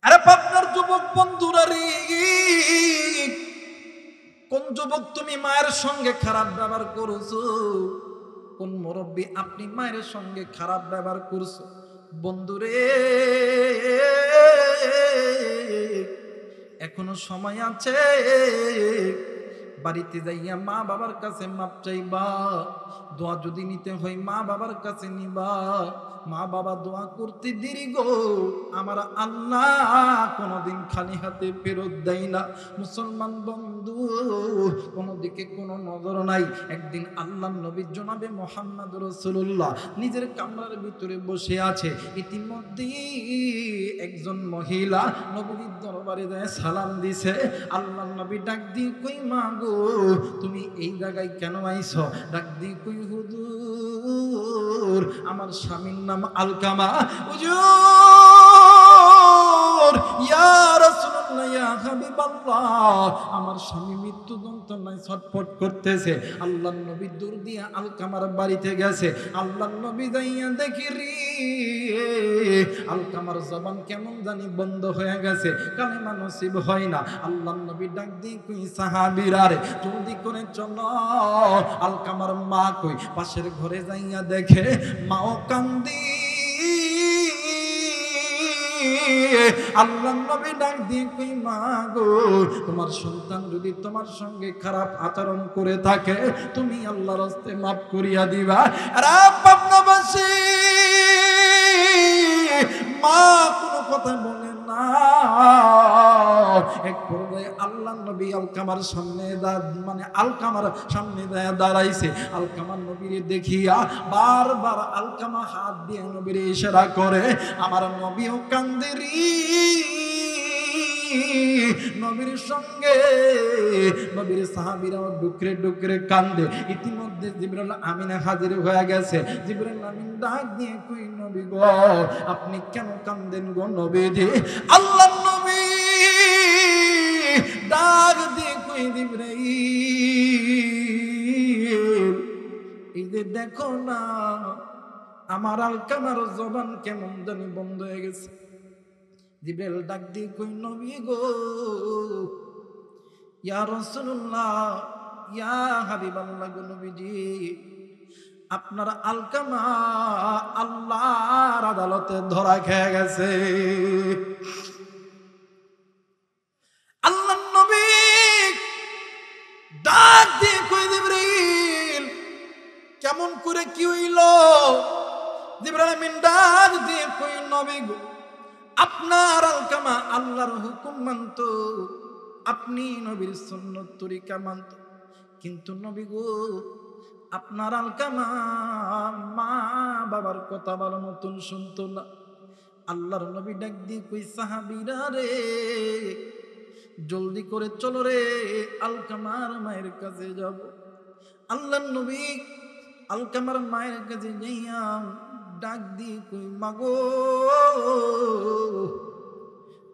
আরে পাবনার যুবক বন্ধুরা রে, কোন যুবক তুমি মায়ের সঙ্গে খারাপ ব্যবহার করছো? কোন মুরব্বী আপনি মায়ের সঙ্গে খারাপ ব্যবহার করছো? বন্ধুরে, এখনো সময় আছে, বাড়িতে যাইয়া মা বাবার কাছে মাপ চাইবা। দোয়া যদি নিতে হয় মা বাবার কাছে নিবা। মা বাবা দোয়া করতে দেরি গো, আমার আল্লাহ কোনদিন খালি হাতে ফেরত দেয় না। মুসলমান বন্ধু, কোনো দিকে কোনো নজর নাই। একদিন আল্লাহ নবী জনাবে মুহাম্মদ রাসূলুল্লাহ নিজের কামরার ভিতরে বসে আছে। ইতিমধ্যে একজন মহিলা নবীর দরবারে যায় সালাম দিছে। আল্লাহ নবী ডাক দিয়ে কই মা গো, তুমি এই জায়গায় কেন আইছো? ডাক দিয়ে কই হুজুর, আমার স্বামীর নাম আলকামা। হুজুর, ইয়া রাসূলুল্লাহ, ইয়া হাবিবাল্লাহ, আমার স্বামী মৃত্যু যন্ত্রণায় ছটফট করতেছে। আল্লাহ নবী দূর দিয়ে আলকামার বাড়িতে গেছে। আল্লাহ নবী যাইয়া দেখি রে, আলকামার জবান কেমন জানি বন্ধ হয়ে গেছে, কালেমা নসিব হয় না। আল্লাহ নবী ডাক দিয়ে কই সাহাবীরা রে, জলদি করে চলো, আলকামার মা কই? পাশের ঘরে যাইয়া দেখে মাও কান্দি। আল্লাহ নবী ডাক দিয়ে কই মা গো, তোমার সন্তান যদি তোমার সঙ্গে খারাপ আচরণ করে থাকে, তুমি আল্লাহর হস্তে মাফ করিয়া দিবা। আরে পাবনাবাসী, মা কোনো কথা বলে না। এক পর্যায়ে আল্লাহ নবী আলকামার সামনে আলকামার সামনে দাঁড়াইছে। আলকামার নবীরে দেখিয়া বারবার আলকামা হাত দিয়ে নবীরে ইশারা করে। আমার নবীও কান্দেরি, নবীর সঙ্গে নবীর সাহাবীরাও ডুকরে ডুকরে কান্দে। ইতিমধ্যে জিবরাইল আমিন হাজির হয়ে গেছে। জিবরাইল আমিন ডাক দিয়ে কই নবী গো, আপনি কেন কান্দেন গো নবীজি? আল্লাহর নবী ডাক দিয়ে কই জিবরাইল, এই যে দেখো না, আমার আলকামার জবান কেমন জানি বন্ধ হয়ে গেছে। জিবরাইল ডাক দিয়ে কই নবী গো, ইয়া রাসূলুল্লাহ, ইয়া হাবিবাল্লাহ গো নবীজি, আপনার আলকামা আল্লাহর আদালতে ধরা খেয়ে গেছে। আল্লাহর নবী ডাক দিয়ে কই জিবরাইল, কেমন করে কি হইল? জিবরাইল আমিন ডাক দিয়ে কই নবী গো, আপনার আলকামা আল্লাহর হুকুম মানত, আপনি নবীর সুন্নত তরিকা মানত, কিন্তু নবী গো, আপনার আলকামা মা বাবার কথা ভালো মতন শুনতো না। আল্লাহর নবী ডাক দিয়ে কই সাহাবীরা রে, জলদি করে চলো রে, আলকামার মায়ের কাছে যাব। আল্লাহর নবী আলকামার মায়ের কাছে যাইয়া ডাক দিয়ে কই মাগো,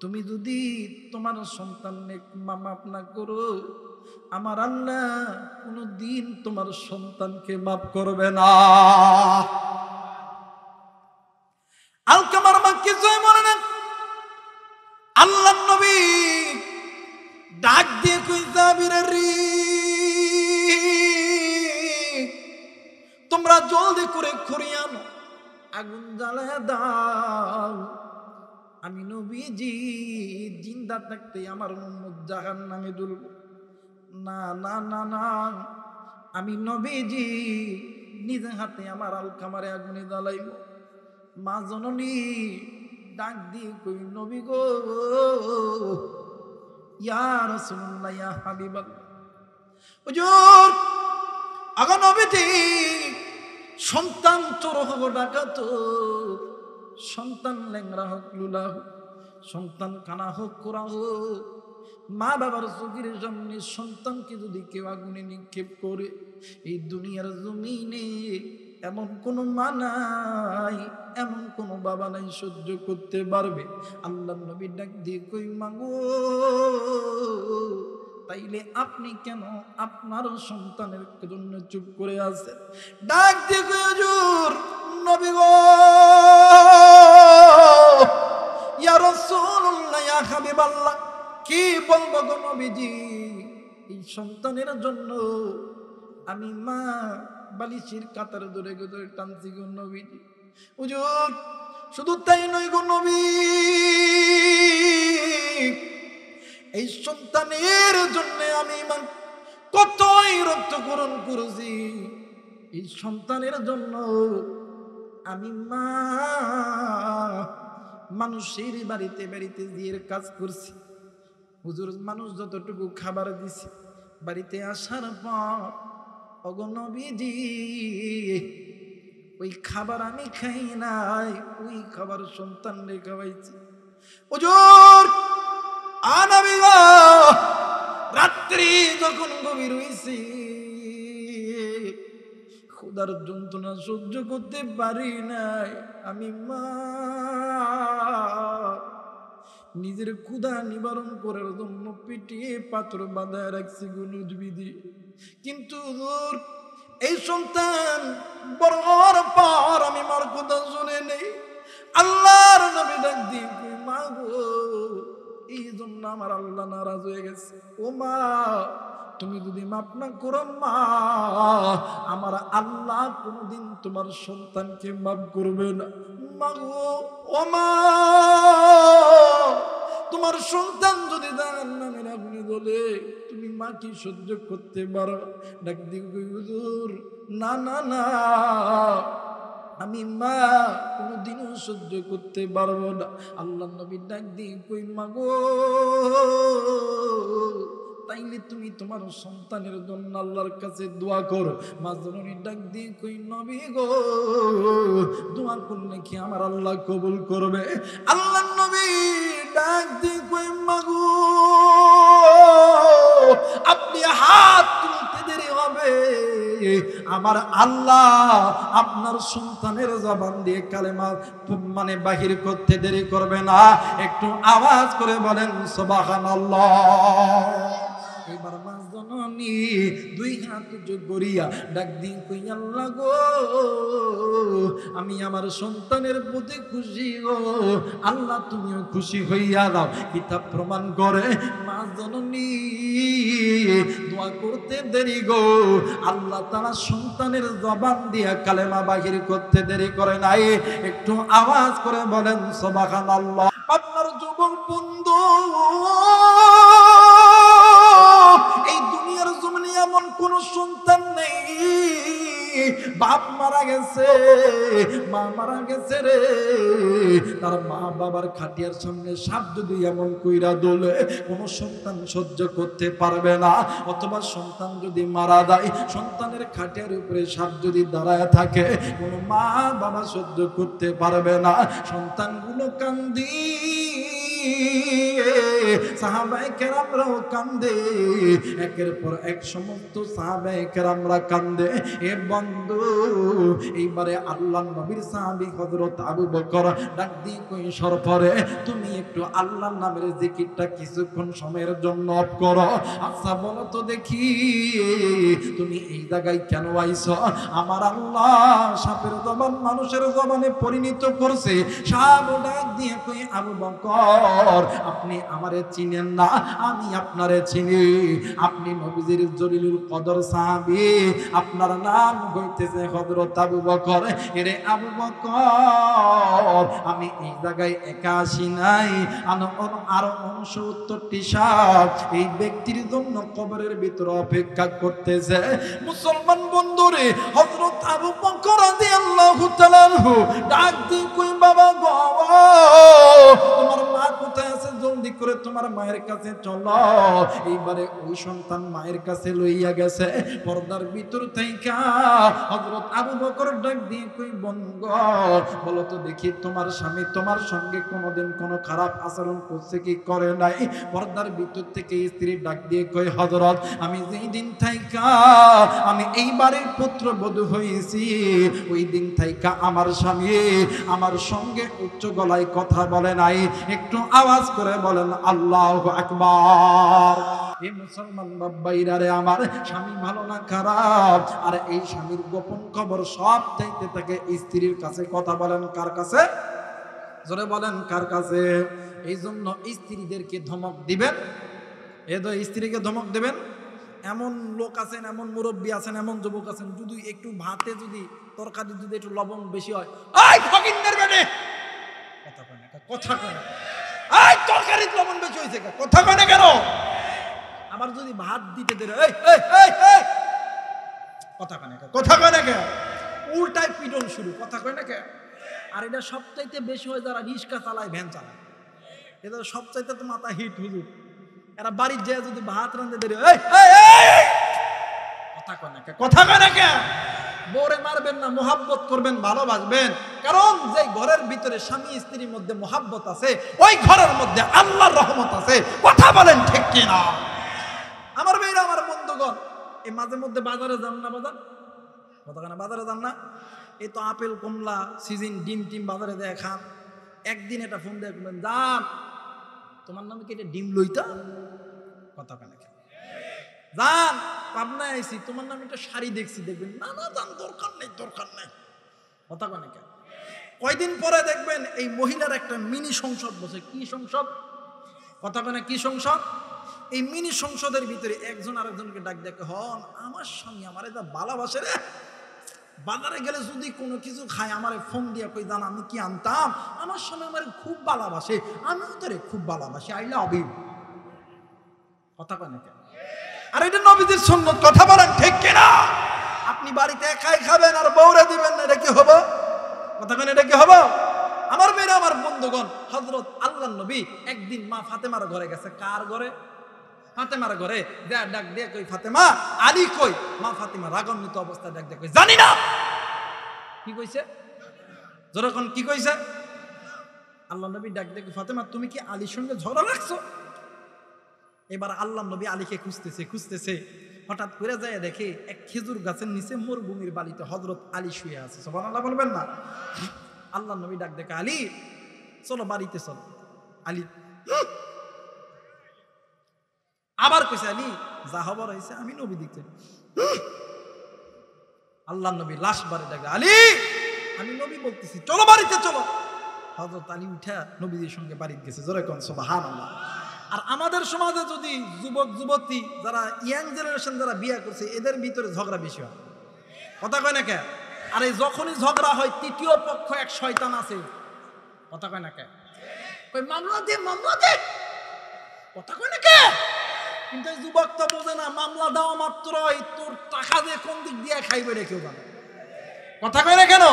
তুমি যদি তোমার সন্তানকে মাফ না করো, আমার আল্লাহ কোনদিন তোমার সন্তানকে মাফ করবে না। আলকামার মা কিছুই মনে নেন। আল্লাহর নবী ডাক দিয়ে কই সাহাবীরা রে, তোমরা জলদি করে খড়ি আনো, আগুন জ্বালায় দাও। আমি নবীজি জিন্দা থাকতে আমার উম্মত জাহান্নামে দুলব না, না না না, আমি নবীজি নিজে হাতে আমার আলকামারে আগুনে জ্বালাইব। মা জননী ডাক দিয়ে কই নবী গো, ইয়া রাসূলুল্লাহ, ইয়া হাবিবাল্লাহ, হুজুর আগো নবীজি, সন্তান চোর হোক ডাকাত, সন্তান ল্যাংরা হোক লুলা হোক, সন্তান কানা হোক কোরা হোক, মা বাবার চোখের সামনে সন্তানকে যদি কেউ আগুনে নিক্ষেপ করে, এই দুনিয়ার জমিনে এমন কোন মা নাই, এমন কোন বাবা নাই সহ্য করতে পারবে। আল্লাহর নবী ডাক দিয়ে কই মাগো, তাইলে আপনি কেন আপনার সন্তানের জন্য চুপ করে আছেন? ডাক দিয়ে কই হুজুর, নবী গো, ইয়া ইয়া রাসূলুল্লাহ, ইয়া হাবিবাল্লাহ, কি বলবো গো নবীজি, এই সন্তানের জন্য আমি মা বালিশের কাতার ধরে ধরে টানছি গো নবীজি। হুজুর শুধু তাই নয় গো নবী, এই সন্তানের জন্য আমি কতই রক্তক্ষরণ করেছি, এই সন্তানের জন্য আমি মা মানুষের বাড়িতে বাড়িতে জিয়ের কাজ করছি। হুজুর মানুষ যতটুকু খাবার দিছি, বাড়িতে আসার পর ওগো নবীজি ওই খাবার আমি খাই নাই, ওই খাবার সন্তান রে খাওয়াইছি। হুজুর আনবী গো, রাত্রি যখন গভীর হইছে, ক্ষুধার যন্ত্রণা সহ্য করতে পারি নাই, আমি মা নিজের ক্ষুধা নিবারণ করার জন্য পিটিয়ে পাথর বাঁধায় রাখছি গুনুজবিধি। কিন্তু এই সন্তান বড় হওয়ার পর আমি মার কথা শুনে নেই। আল্লাহর নবী ডাক দিয়ে কই, মা গো, এই জন্য আমার আল্লাহ নারাজ হয়ে গেছে। ও মা, তুমি যদি মাফ না করো মা, আমার আল্লাহ কোনদিন তোমার সন্তানকে মাফ করবে না। মা গো, ও মা, তোমার সন্তান যদি জাহান্নামের আগুনে জ্বলে, তুমি মা কি সহ্য করতে পারো? ডাক দিয়ে কই, হুজুর না না না, আমি মা কোনদিনও সহ্য করতে পারবো না। আল্লাহ নবী ডাক দিয়ে কই, মা গো, তাইলে তুমি তোমার সন্তানের জন্য আল্লাহর কাছে দোয়া করো। মা জননী ডাক দিয়ে কই, নবী গো, দোয়া করলে কি আমার আল্লাহ কবুল করবে? আল্লাহ নবী ডাক দিয়ে কই, মা গো, আপনি হাত তুলতে দেরি হবে, আমার আল্লাহ আপনার সন্তানের জবান দিয়ে কালেমা বাহির করতে দেরি করবে না। একটু আওয়াজ করে বলেন সুবহানাল্লাহ। এবার মা জননী দুই হাত উঁচু করিয়া ডাক দিয়ে কই, আল্লাহ গো, আমি আমার সন্তানের প্রতি খুশি গো, আল্লাহ তুমিও খুশি হইয়া দাও। কিতাব প্রমাণ করে মা জননী দোয়া করতে দেরি গো, আল্লাহ তাআলা সন্তানের জবান দিয়া কালেমা বাহির করতে দেরি করে নাই। একটু আওয়াজ করে বলেন সুবহানাল্লাহ। আপনার যুবক বন্ধু, এই দুনিয়ার জমিনে এমন কোন সন্তান নেই, বাপ মারা গেছে, মা মারা গেছে রে, তার মা বাবার খাটিয়ার সামনে সাপ যদি এমন কইরা দোলে, কোন সন্তান সহ্য করতে পারবে না। অথবা সন্তান যদি মারা যায়, সন্তানের খাটিয়ার উপরে সাপ যদি দাঁড়ায় থাকে, কোন মা বাবা সহ্য করতে পারবে না। সন্তানগুলো কান্দি, সাহাবায়ে কেরামরাও কান্দে, একের পর এক সমস্ত সাহাবায়ে কেরামরা কান্দে। এ বন্ধু, এইবারে আল্লাহর নবীর সাহাবী হযরত আবু বকর ডাক দিয়ে কই, সরপরে তুমি একটু আল্লাহর নামের জিকিরটা কিছুক্ষণ সময়ের জন্য অফ করো। আচ্ছা বলো তো দেখি, তুমি এই জায়গায় কেন আইছো? আমার আল্লাহ সাপের জবান মানুষের জবানে পরিণত করছে। সাপ ডাক দিয়ে কই, আবু বকর, আপনি আমারে চিনেন না, আমি আপনারে চিনি। আপনি নবীজির জলিলুল কদর সাহাবী, আপনার নাম হইতেছে হযরত আবু বকর। এরে আবু বকর, আমি এই জায়গায় একা আসি নাই, আরো 69টি সাপ এই ব্যক্তির জন্য কবরের ভিতরে অপেক্ষা করতেছে। মুসলমান বন্ধুরে, হযরত আবু বকর রাদিয়াল্লাহু তাআলা আনহু ডাক দিয়ে কই, বাবা গো, তোমার মা কোথায় আছে? জলদি করে তোমার মায়ের কাছে চলো। এইবারে ওই সন্তান মায়ের কাছে লইয়া গেছে। পর্দার ভিতর থেকে হযরত আবু বকর ডাক দিয়ে কই, বন্ধু বলো তো দেখি, তোমার স্বামী তোমার সঙ্গে কোনোদিন কোনো খারাপ আচরণ করছে কি করে নাই? পর্দার ভিতর থেকে স্ত্রী ডাক দিয়ে কই, হযরত, আমি যেই দিন থাইকা আমি এই বাড়ির পুত্রবধূ হয়েছি, ওই দিন থাইকা আমার স্বামী আমার সঙ্গে উচ্চ গলায় কথা বলে নাই। একটু আওয়াজ করে বলেন আল্লাহু আকবার। এই মুসলমান বাবাইরা রে, আমার স্বামী ভালো না খারাপ, আর এই স্বামীর গোপন খবর সব চাইতে থাকে স্ত্রীর কাছে। কথা বলেন কার কাছে? জোরে বলেন কার কাছে? এই জন্য স্ত্রীদেরকে ধমক দিবেন, স্ত্রীকে ধমক দেবেন। এমন লোক আছেন, এমন মুরব্বী আছেন, এমন যুবক আছেন, যদি একটু ভাতে যদি তরকারি যদি একটু লবণ বেশি হয়, এই ফকিন্নের বেটে কথা কয় না, কথা কয় না, এই তরকারির লবণ বেশি হয়েছে, কথা কয় না কেন? আবার যদি ভাত দিতে দেয়, এই এই এই এই কথা কয় না, কথা কয় না কেন? উল্টায় পিটন শুরু, কথা কয় না কেন? আর এটা সবচাইতে বেশি হয় যারা রিক্সা চালায়, ভ্যান চালায়, এটা সবচাইতে তো মাথা হিট হুজুর। এরা বাড়ির যায় যদি ভাত রাঁধতে দেরি, কথা কয় না কে, কথা কয় না কে? বউরে মারবেন না, মোহাব্বত করবেন, ভালোবাসবেন। কারণ যে ঘরের ভিতরে স্বামী স্ত্রীর মধ্যে মোহাব্বত আছে, ওই ঘরের মধ্যে আল্লাহর রহমত আছে। কথা বলেন ঠিক কিনা? আমার মেয়েরা, আমার বন্ধুগণ, এই মাঝে মধ্যে বাজারে যান না? বাজারে যান না? এই তো আপেল কমলা সিজন, ডিম টিম বাজারে দেয় খান। একদিন এটা ফোন দিয়ে বলবেন, যান তোমার নামে কি এটা ডিম লইতা? কথা কেন? যান পাবনা আইছি, তোমার নামে একটা শাড়ি দেখছি, দেখবেন, না না যান, দরকার নেই, দরকার নেই। কথা কেন? কয়দিন পরে দেখবেন এই মহিলার একটা মিনি সংসদ বসে। কি সংসদ? কথা কেন? কি সংসদ? এই মিনি সংসদের ভিতরে একজন আরেকজনকে ডাক দেখে, হন আমার স্বামী আমার এটা ভালোবাসে রে, বাজারে গেলে যদি কোনো কিছু খায় আমারে ফোন দিয়া কই, জান আমি কি আনতাম, আমার স্বামী আমার খুব ভালোবাসে, আমিও তোরে খুব ভালোবাসি, আই লাভ ইউ। কথা কয় না কেন? আর এটা নবীজির সুন্নাত, কথা বলেন ঠিক কিনা? আপনি বাড়িতে একাই খাবেন আর বউরে দিবেন না, এটা কি হবে? কথা কয় না, এটা কি হবে? আমার মেয়েরা, আমার বন্ধুগণ, হযরত আল্লাহর নবী একদিন মা ফাতেমার ঘরে গেছে। কার ঘরে? ফাতেমার ঘরে। ডাক দিয়ে কই, ফাতেমা, আলী কই? মা ফাতেমা রাগান্বিত অবস্থায় ডাক দিয়ে কই, জানি না। কি কইছে? যখন কি কইছে? আল্লাহ নবী ডাক দিয়ে, ফাতেমা তুমি কি আলীর সঙ্গে ঝগড়া লাগছো? এবার আল্লাহ নবী আলীকে খুঁজতেছে, হঠাৎ করে যায় দেখে এক খেজুর গাছের নিচে মরুভূমির বালিতে হযরত আলী শুয়ে আছে। সুবহানাল্লাহ বলবেন না? আল্লাহ নবী ডাক দেখে, আলী চলো বাড়িতে চলো। আলী আবার কইছে, আলী যা হবার হয়েছে আমি নবী দেখতে। আল্লাহ নবী লাশ বারে ডাকে, আলী আমি নবী বলতেছি, চলো বাড়িতে চলো। হযরত আলী উঠা নবীদের সঙ্গে বাড়িতে গেছে। জোরে কোন সুবহানাল্লাহ। আর আমাদের সমাজে যদি যুবক যুবতী যারা ইয়াং জেনারেশন যারা বিয়ে করছে, এদের ভিতরে ঝগড়া বেশি হয়। কথা কয় না কে? আর এই যখনই ঝগড়া হয়, তৃতীয় পক্ষ এক শয়তান আছে। কথা কয় না কে? কই মামলা দে, মামলা দে। কথা কয় না কে? কিন্তু এই যুবক তো বোঝে না, মামলা দেওয়া মাত্রই তোর টাকা দিয়ে কোন দিক দিয়ে খাইবে রে কেউ জানে। কথা কয় না কেন?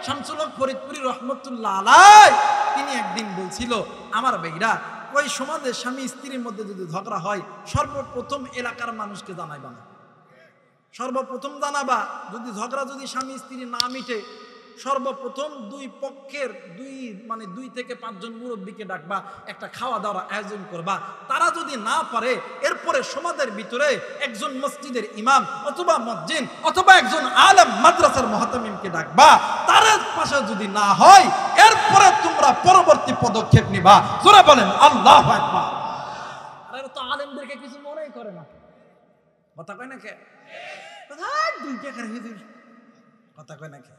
শামসুল হক ফরিদপুরি রহমতুল্লাহ আলাইহ তিনি একদিন বলছিল, আমার ভাইরা, ওই সমাজে স্বামী স্ত্রীর মধ্যে যদি ঝগড়া হয়, সর্বপ্রথম এলাকার মানুষকে জানাইবা না। সর্বপ্রথম জানাবা, যদি ঝগড়া যদি স্বামী স্ত্রী না মিটে, সর্বপ্রথম দুই পক্ষের দুই থেকে 5 জন মুরব্বীকে ডাকবা, একটা খাওয়া দাওয়ার আয়োজন করবা। তারা যদি না পারে, এরপরে সমাজের ভিতরে একজন মসজিদের ইমাম অথবা মুয়াজ্জিন অথবা একজন আলেম মাদ্রাসার মুহতামিমকে ডাকবা। তার পাশে যদি না হয়, এরপরে তোমরা পরবর্তী পদক্ষেপ নিবা। জোরে বলেন আল্লাহু আকবার। আর এরা তো আলেমদেরকে কিছু মনেই করে না। কথা কয় না কে? দুই টাকার হুজুর। কথা কয় না কে?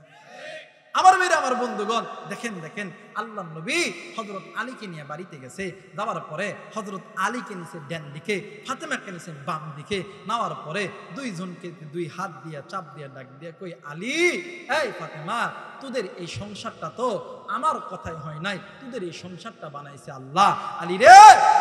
আমার মেয়েরা, আমার বন্ধুগণ, দেখেন আল্লাহ নবী হযরত আলীকে নিয়ে বাড়িতে গেছে। যাওয়ার পরে হযরত আলীকে নিচে ডান দিকে, ফাতেমাকে নিচে বাম দিকে। নেওয়ার পরে দুইজনকে দুই হাত দিয়া চাপ দিয়া ডাক দিয়া কই, আলী এই ফাতেমা, তোদের এই সংসারটা তো আমার কথাই হয় নাই, তোদের এই সংসারটা বানাইছে আল্লাহ। আলী রে,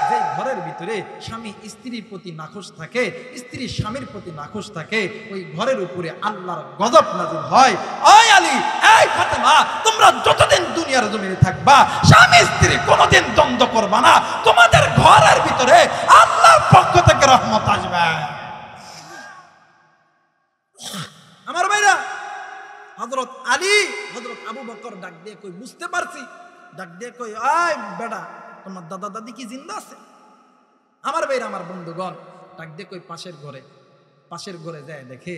যে ঘরের ভিতরে স্বামী স্ত্রীর প্রতি নাখোশ থাকে, স্ত্রী স্বামীর প্রতি নাখোশ থাকে, ওই ঘরের উপরে আল্লাহর গজব নাযিল হয়। ওই আলী, এই ফাতেমা, তোমরা যতদিন দুনিয়ার জমিনে থাকবা, স্বামী স্ত্রী কোনোদিন দ্বন্দ্ব করবা না। তোমাদের ঘরের ভিতরে আল্লাহর পক্ষ থেকে রহমত আসবে। আমার ভাইরা, হযরত আলী হযরত আবু বকর ডাক দিয়ে কই, বুঝতে পারছি। ডাক দিয়ে কই, আয় বেটা, তোমার দাদা দাদি কি জিন্দা আছে? আমার ভাইরা, আমার বন্ধুগণ, ডাক দিয়ে কই, পাশের ঘরে যায় দেখে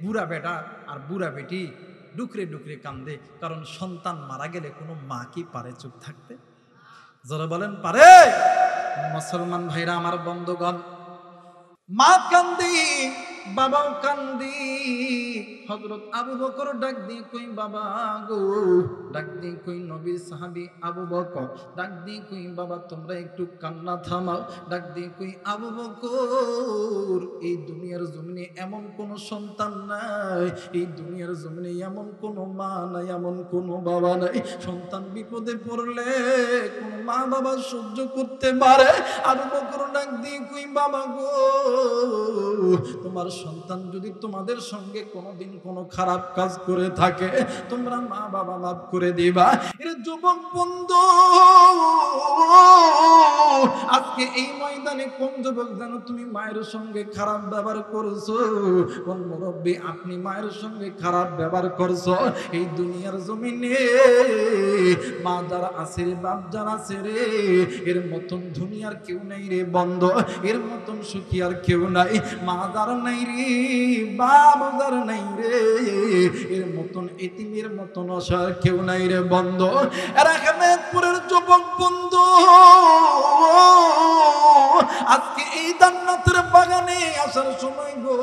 বুড়া বেটা আর বুড়া বেটি ডুকরে ডুকরে কান্দে। কারণ সন্তান মারা গেলে কোনো মা কি পারে চুপ থাকতে? যারা বলেন পারে? মুসলমান ভাইরা, আমার বন্ধুগণ, মা কান্দি বাবাও কান্দি। হযরত আবু বকর ডাক দিয়ে কই বাবা গো, ডাক দিয়ে কই নবীর সাহাবী আবু বকর, ডাক দিয়ে কই বাবা তোমরা একটু কান্না থামাও। ডাক দিয়ে কই আবু বকর, এই দুনিয়ার জমিনে এমন কোন সন্তান নাই, এই দুনিয়ার জমিনে এমন কোন মা নাই, এমন কোন বাবা নাই, সন্তান বিপদে পড়লে কোন মা বাবা সহ্য করতে পারে। আবু বকর ডাক দিয়ে কই বাবা গো, তোমার সন্তান যদি তোমাদের সঙ্গে কোনোদিন কোনো খারাপ কাজ করে থাকে তোমরা মা বাবা মাফ করে দিবা। এর যুবক বন্ধু, আজকে এই ময়দানে কোন যুবক জানো তুমি মায়ের সঙ্গে খারাপ ব্যবহার করছো? কোন মুরব্বী আপনি মায়ের সঙ্গে খারাপ ব্যবহার করছো? এই দুনিয়ার জমিনে মা যারা আছে রে, বাপ যারা আছে রে, এর মতন দুনিয়ার কেউ নাই রে বন্ধ, এর মতন সুখী আর কেউ নাই। মা যারা নাই রে, বাপ যারা নাই রে, এর মতন এতিমের মতন অসার কেউ নাই রে বন্ধ। এর আহমেদপুরের যুবক বন্ধু, আজকে এই জান্নাতের বাগানে আসার সময় গো,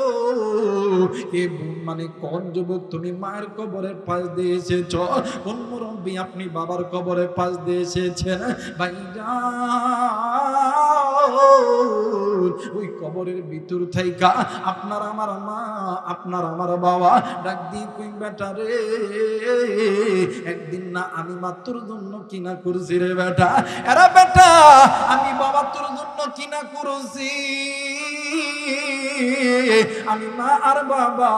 এ মানে কোন যুবক তুমি মায়ের কবরের পাশ দিয়ে এসেছ? কোন মুরব্বী আপনি বাবার কবরের পাশ দিয়ে এসেছেন? ভাইজান, ওই কবরের ভিতর থাইকা আপনার আমার মা, আপনার আমার বাবা ডাক দিয়ে কই বেটা রে, একদিন না আমি মা তোর জন্য কিনা করছি রে বেটা, এরা বেটা আমি বাবা তোর জন্য কিনা করছি, আমি মা আর বাবা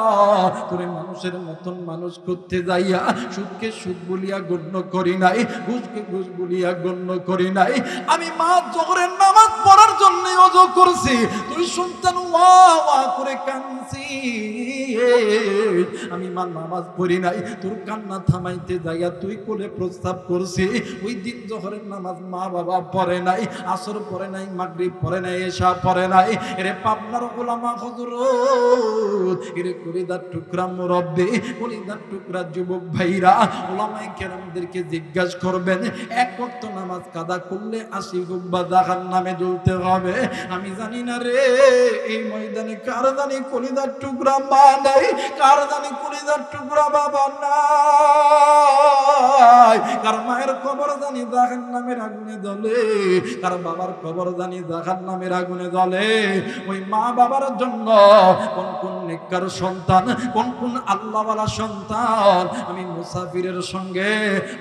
তোরে মানুষের মতন মানুষ করতে যাইয়া সুদকে সুদ বলিয়া গণ্য করি নাই, ঘুষকে ঘুষ বলিয়া গণ্য করি নাই। আমি মা জোহরের নামাজ পড়ার জন্য ওযু করছি, তুই সন্তান ওয়া ওয়া করে কাঁদছি, আমি মা নামাজ পড়ি নাই, তোর কান্না থামাইতে যাইয়া তুই কোলে প্রস্তাব করছি। ওই দিন জোহরের নামাজ মা বাবা পড়ে নাই, আসর পড়ে নাই, মাগরিব পড়ে নাই, এশা পড়ে নাই। এরে পাবনার ওলামা হযরত, এরে কলিজার টুকরা মুরব্বি, কলিজার টুকরা যুবক ভাইরা, ওলামায়ে কেরামদেরকে জিজ্ঞাসা করবেন এক ওয়াক্ত নামাজ কাদা করলে 80 গুব্বা জাহান্নামে জ্বলতে হবে। আমি জানি না রে এই ময়দানে কার জানি কলিজার টুকরা মা নাই, কার জানি কলিজার টুকরা বাবা নাই, কার মায়ের কবর জানি জাহান্নামের আগুনে জ্বলে, কার বাবার কবর জানি জাহান্নামের আগুনে জ্বলে। ওই মা বাবার জন্য কোন কোন নেককার সন্তান, কোন কোন আল্লাহওয়ালা সন্তান আমি মুসাফিরের সঙ্গে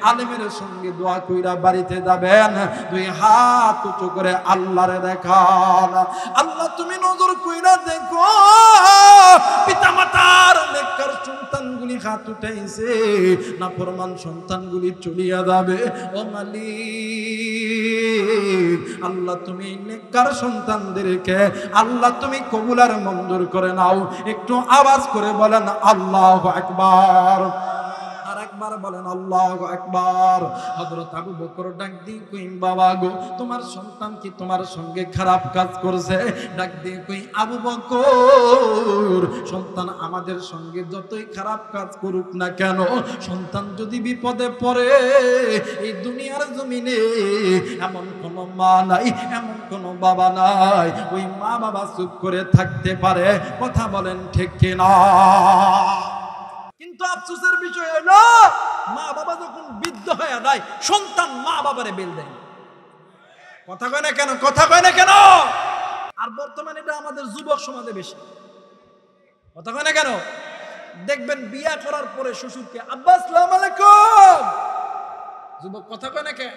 আলেমের সঙ্গে দোয়া কইরা বাড়িতে যাবেন, দুই হাত উঁচু করে আল্লাহরে দেখান, আল্লাহ তুমি নজর কইরা দেখো পিতামাতার নেককার সন্তানগুলি হাত উঠাইছে, নাফরমান সন্তানগুলি চলিয়া যাবে। ও মালিক, আল্লাহ তুমি নেককার সন্তানদেরকে আল্লাহ তুমি কবুল আর মঞ্জুর করে নাও। একটু আওয়াজ করে বলেন আল্লাহু আকবার, আর একবার বলেন আল্লাহু আকবার। হযরত আবু বকর ডাক দিয়ে কই বাবা গো, তোমার সন্তান কি তোমার সঙ্গে খারাপ কাজ করছে? ডাক দিয়ে কই আবু বকর, সন্তান আমাদের সঙ্গে যতই খারাপ কাজ করুক না কেন, সন্তান যদি বিপদে পড়ে এই দুনিয়ার জমিনে এমন কোন মা নাই, এমন কোন বাবা নাই, ওই মা বাবা চুপ করে থাকতে পারে। কথা বলেন ঠিক কিনা? কিন্তু আফসোসের বিষয় হলো মা বাবা যখন বৃদ্ধ হয়ে যায় সন্তান মা বাবারে বেল দেয়। কথা কয় না কেন? কথা কয় না কেন? আর বর্তমানে এটা আমাদের যুবক সমাজে বেশি। কথা কয় না কেন? দেখবেন বিয়া করার পরে শ্বশুরকে আব্বা আসসালামু আলাইকুম, যুবক কথা কয় না কেন?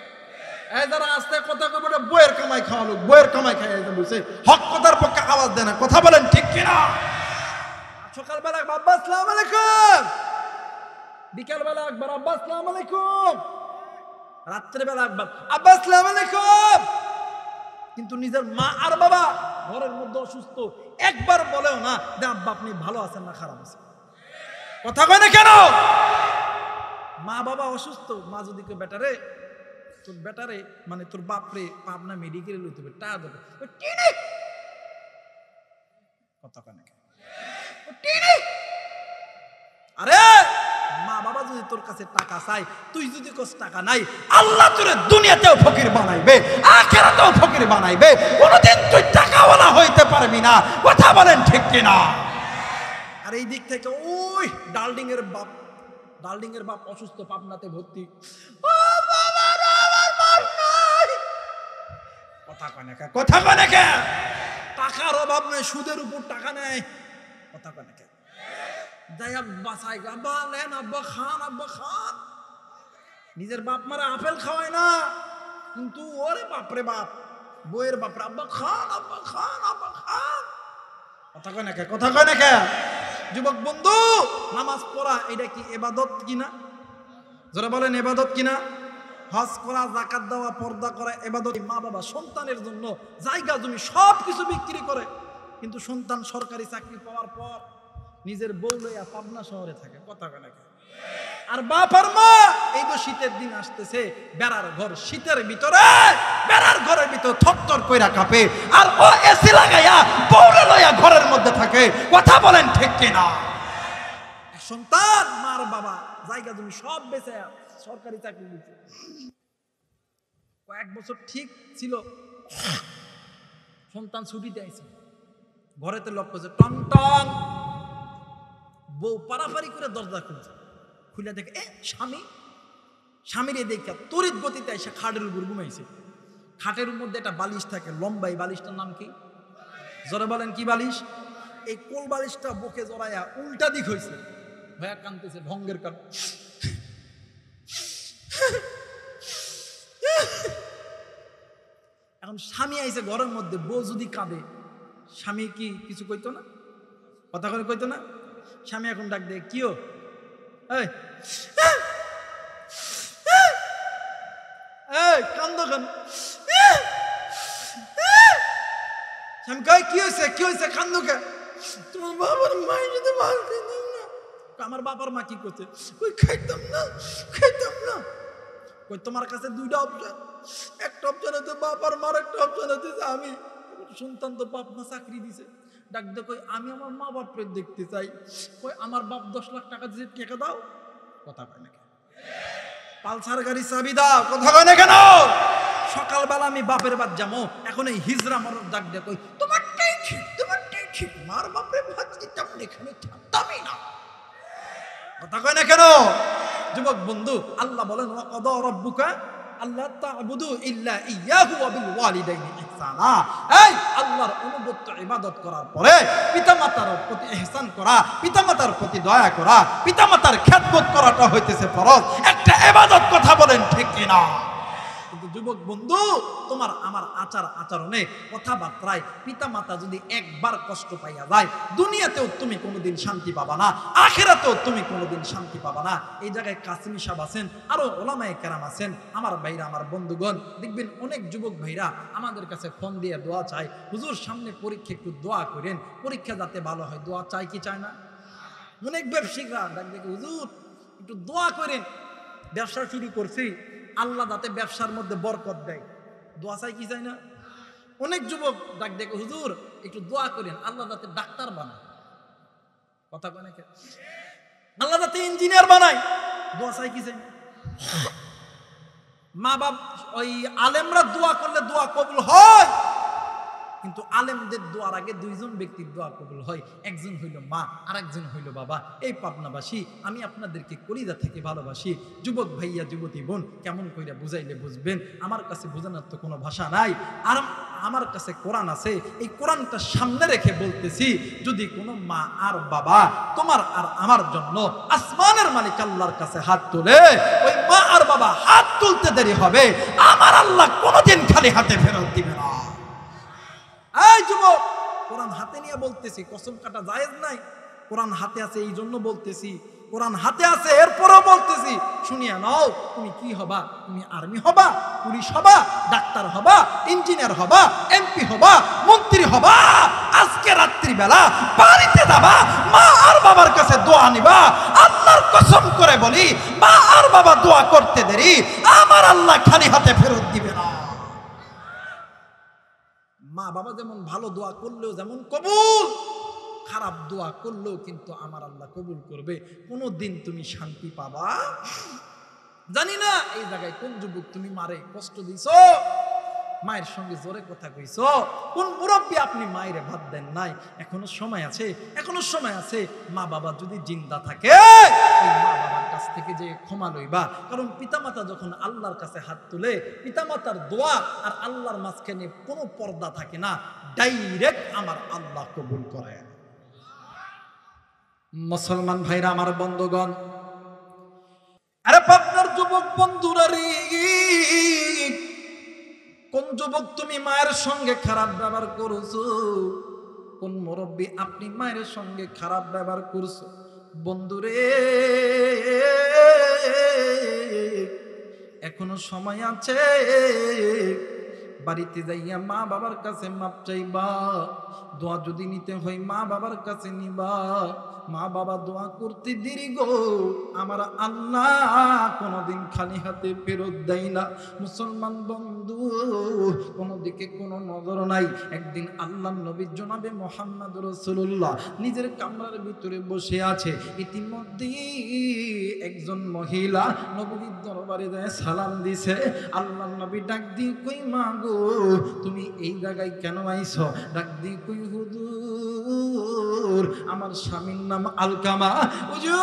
এই যারা আস্তে কথা কয় বলে বইয়ের কামাই খাওয়া লোক, বইয়ের কামাই খায় বলছে, হক কথার পক্ষে আওয়াজ দেয় না। কথা বলেন ঠিক কিনা? সকালবেলা আব্বা আসসালামু আলাইকুম, বিকালবেলা একবার আব্বা আসসালামু আলাইকুম, রাত্রেবেলা একবার আব্বা আসসালামু আলাইকুম। কিন্তু নিজের মা আর বাবা ঘরের মধ্যে অসুস্থ, একবার বলেও না যে আব্বা আপনি ভালো আছেন না খারাপ আছেন। কথা কয় না কেন? মা বাবা অসুস্থ, মা যদি কেউ বেটারে তোর বেটারে মানে তোর বাপরে পাবনা মেডিকেলে লইতে হবে, টাকা দেবে, কথা কয় না কেন? আরে মা বাবা যদি তোর কাছে টাকা চাই, তুই যদি কোস টাকা নাই, আল্লাহ তোরে দুনিয়াতেও ফকির বানাইবে, আখিরাতেও ফকির বানাইবে, কোনদিন তুই টাকাওয়ালা হইতে পারবি না। কথা বলেন ঠিক কিনা? এই দিক থেকে ওই ডালডিং এর বাপ অসুস্থ, পাবনাতে ভর্তি। কথা কয় না কে? টাকার অভাব নেই, সুদের উপর টাকা নেয়, কথা কয় না কে? যাই বাসায় আব্বা নেন, আব্বা খান। নিজের বাপ মারা আপেল খাওয়ায় না, কিন্তু ওরে বাপরে বাপ, বইয়ের বাপরে আব্বা খান। কথা কয় না কে? যুবক বন্ধু, নামাজ পড়া এটা কি ইবাদত কিনা? যারা বলেন ইবাদত কিনা? হজ করা, যাকাত দেওয়া, পর্দা করা ইবাদত। মা বাবা সন্তানের জন্য জায়গা জমি সব কিছু বিক্রি করে, কিন্তু সন্তান সরকারি চাকরি পাওয়ার পর নিজের বউ লইয়া পাবনা শহরে থাকে। কথা কয় না কে? আর বাপ আর মা, এই তো শীতের দিন আসতেছে, বেড়ার ঘর, শীতের ভিতরে বেড়ার ঘরের ভিতর থরথর কইরা কাঁপে, আর ও এসি লাগাইয়া বউরে লইয়া ঘরের মধ্যে থাকে। কথা বলেন ঠিক কিনা? সন্তান, মার বাবা জায়গা জমি সব বেচে সরকারি চাকরি দিচ্ছে। কয়েক বছর ঠিক ছিল, সন্তান ছুটিতে আইছে, ঘরেতে লক করছে, টন টন, বউ পারাপারি করে দরজা খুলছে, খুলে দেখে স্বামীর দেখে তড়িৎ গতিতে এসে খাটের উপর ঘুমাইছে। খাটের মধ্যে একটা বালিশ থাকে, লম্বা, এই বালিশটার নাম কি? জোরে বলেন কি বালিশ? এই কোল বালিশটা বুকে জড়াইয়া উল্টা দিক হয়েছে, ভয়া কানতেছে, ভঙ্গের কান। এখন স্বামী আইছে ঘরের মধ্যে, বউ যদি কাঁদে, স্বামী কি কিছু কইতো না? কথা করে কইতো না? স্বামী এখন ডাক দেয়, কিও কান্দ কেন? স্বামী কয়, কি হয়েছে কান্দ কে? তোমার বাবার মায়ের যদি ভালো খাইতাম না। আমার বাবার মা কি করছে? ওই খাইতাম না। ওই তোমার কাছে দুইটা অপশন, একটা অপশন হচ্ছে বাবার মার, একটা অপশন হচ্ছে আমি। সন্তান তো বাপ মা চাকরি দিছে, ডাক দে কই আমি আমার মা বাপরে দেখতে চাই। কই আমার বাপ 10 লাখ টাকা দিয়েছে, টাকা দাও। কথা কয় না কেন? পালসার গাড়ি চাবি দাও। কথা কয় না কেন? সকালবেলা আমি বাপের বাদ যাবো, এখন এই হিজরা মরদ ডাক দে কই তোমারটাই ঠিক, মার বাপরে ভাত দিতাম এখানে থাকতামই না। কথা কয় না কেন? যুবক বন্ধু, আল্লাহ বলেন ওয়া কাদা রাব্বুকা আল্লাহ তা'বুদু ইল্লা ইয়াহু ওয়া বিল ওয়ালিদাইনি ইহসানা। এই আল্লাহর অনুগত্য ইবাদত করার পরে পিতামাতার প্রতি ইহসান করা, পিতামাতার প্রতি দয়া করা, পিতামাতার খেদমত করাটা হইতেছে ফরজ, একটা ইবাদত। কথা বলেন ঠিক কিনা? কিন্তু যুবক বন্ধু, তোমার আমার আচরণে, কথাবার্তায় পিতামাতা যদি একবার কষ্ট পাইয়া যায়, দুনিয়াতেও তুমি কোনোদিন শান্তি পাবা না, আখিরাতেও তুমি কোনোদিন শান্তি পাবা না। এই জায়গায় কাসিমি সাহেব আছেন, আরো ওলামায়ে কেরাম আছেন, আমার ভাইরা, আমার বন্ধুগণ, দেখবেন অনেক যুবক ভাইরা আমাদের কাছে ফোন দিয়ে দোয়া চায়, হুজুর সামনে পরীক্ষা, একটু দোয়া করেন, পরীক্ষা যাতে ভালো হয়। দোয়া চাই কি চায় না? অনেক ব্যবসায়িকরা ডাক দেখে, হুজুর একটু দোয়া করেন, ব্যবসা শুরু করছি, আল্লাহ যাতে ব্যবসার মধ্যে বরকত দেয়। দোয়া চাই কি চাই না? অনেক যুবক ডাক দেখে, হুজুর একটু দোয়া করেন, আল্লাহ যাতে ডাক্তার বানায়। কথা কয় না কে? আল্লাহ যাতে ইঞ্জিনিয়ার বানায়। দোয়া চাই কি চাই না? মা বাপ, ওই আলেমরা দোয়া করলে দোয়া কবুল হয়, কিন্তু আলেমদের দোয়ার আগে দুইজন ব্যক্তির দোয়া কবুল হয়, একজন হইল মা, আর একজন হইল বাবা। এই পাবনাবাসী, আমি আপনাদেরকে কলিজা থেকে ভালোবাসি। যুবক ভাইয়া, যুবতী বোন, কেমন কইরা বুঝাইলে বুঝবেন? আমার কাছে বোঝানোর তো কোনো ভাষা নাই, আর আমার কাছে কোরআন আছে। এই কোরআনটা সামনে রেখে বলতেছি, যদি কোনো মা আর বাবা তোমার আর আমার জন্য আসমানের মালিক আল্লাহর কাছে হাত তোলে, ওই মা আর বাবা হাত তুলতে দেরি হবে, আমার আল্লাহ কোনোদিন খালি হাতে ফেরত দিবে না। এই যুবক, কোরআন হাতে নিয়ে বলতেছি, কসম কাটা জায়েজ নাই। কোরআন হাতে আছে এই জন্য বলতেছি, কোরআন হাতে আছে এরপরেও বলতেছি, শুনিয়া নাও। তুমি কি হবা? তুমি আর্মি হবা, পুলিশ হবা, ডাক্তার হবা, ইঞ্জিনিয়ার হবা, এমপি হবা, মন্ত্রী হবা। আজকে রাত্রিবেলা বাড়িতে যাবা, মা আর বাবার কাছে দোয়া নিবা। আল্লাহর কসম করে বলি, মা আর বাবা দোয়া করতে দেরি, আমার আল্লাহ খালি হাতে ফেরত দিবে না। মা বাবা যেমন ভালো দোয়া করলেও যেমন কবুল, খারাপ দোয়া করলেও কিন্তু আমার আল্লাহ কবুল করবে। কোনদিন তুমি শান্তি পাবা জানি না। এই জায়গায় কোন যুবক তুমি মারে কষ্ট দিছো, মায়ের সঙ্গে জোরে কথা কইছো? কোন মুরব্বী আপনি মায়ের ভাত দেন নাই? এখনো সময় আছে, এখনো সময় আছে। মা বাবা যদি জিন্দা থাকে ওই মা বাবার কাছ থেকে যে ক্ষমা লইবা। কারণ পিতামাতা যখন আল্লাহর কাছে হাত তুলে, পিতামাতার দোয়া আর আল্লাহর মাঝখানে কোনো পর্দা থাকে না, ডাইরেক্ট আমার আল্লাহ কবুল করে। মুসলমান ভাইরা আমার, বন্ধুগণ, আরে পাবনার যুবক বন্ধুরা রে, কোন যুবক তুমি মায়ের সঙ্গে খারাপ ব্যবহার করছো? কোন মুরব্বী আপনি মায়ের সঙ্গে খারাপ ব্যবহার করছো? বন্ধুরে, এখনো সময় আছে। বাড়িতে যাইয়া মা বাবার কাছে মাপ চাইবা। দোয়া যদি নিতে হয় মা বাবার কাছে নিবা। মা বাবা দোয়া করতে দেরি গো, আমার আল্লাহ কোনদিন খালি হাতে ফেরত দেয় না। মুসলমান বন্ধু, কোন দিকে কোনো নজর নাই। একদিন আল্লাহ নবী জনাবে মুহাম্মদ রাসূলুল্লাহ নিজের কামরার ভিতরে বসে আছে। ইতিমধ্যে একজন মহিলা নবীর দরবারে যায় সালাম দিছে। আল্লাহ নবী ডাক দিয়ে কই, মা গো তুমি এই জায়গায় কেন আইছো? ডাক দিয়ে কই, হুজুর আমার স্বামীর নাম আলকামা। হুজুর,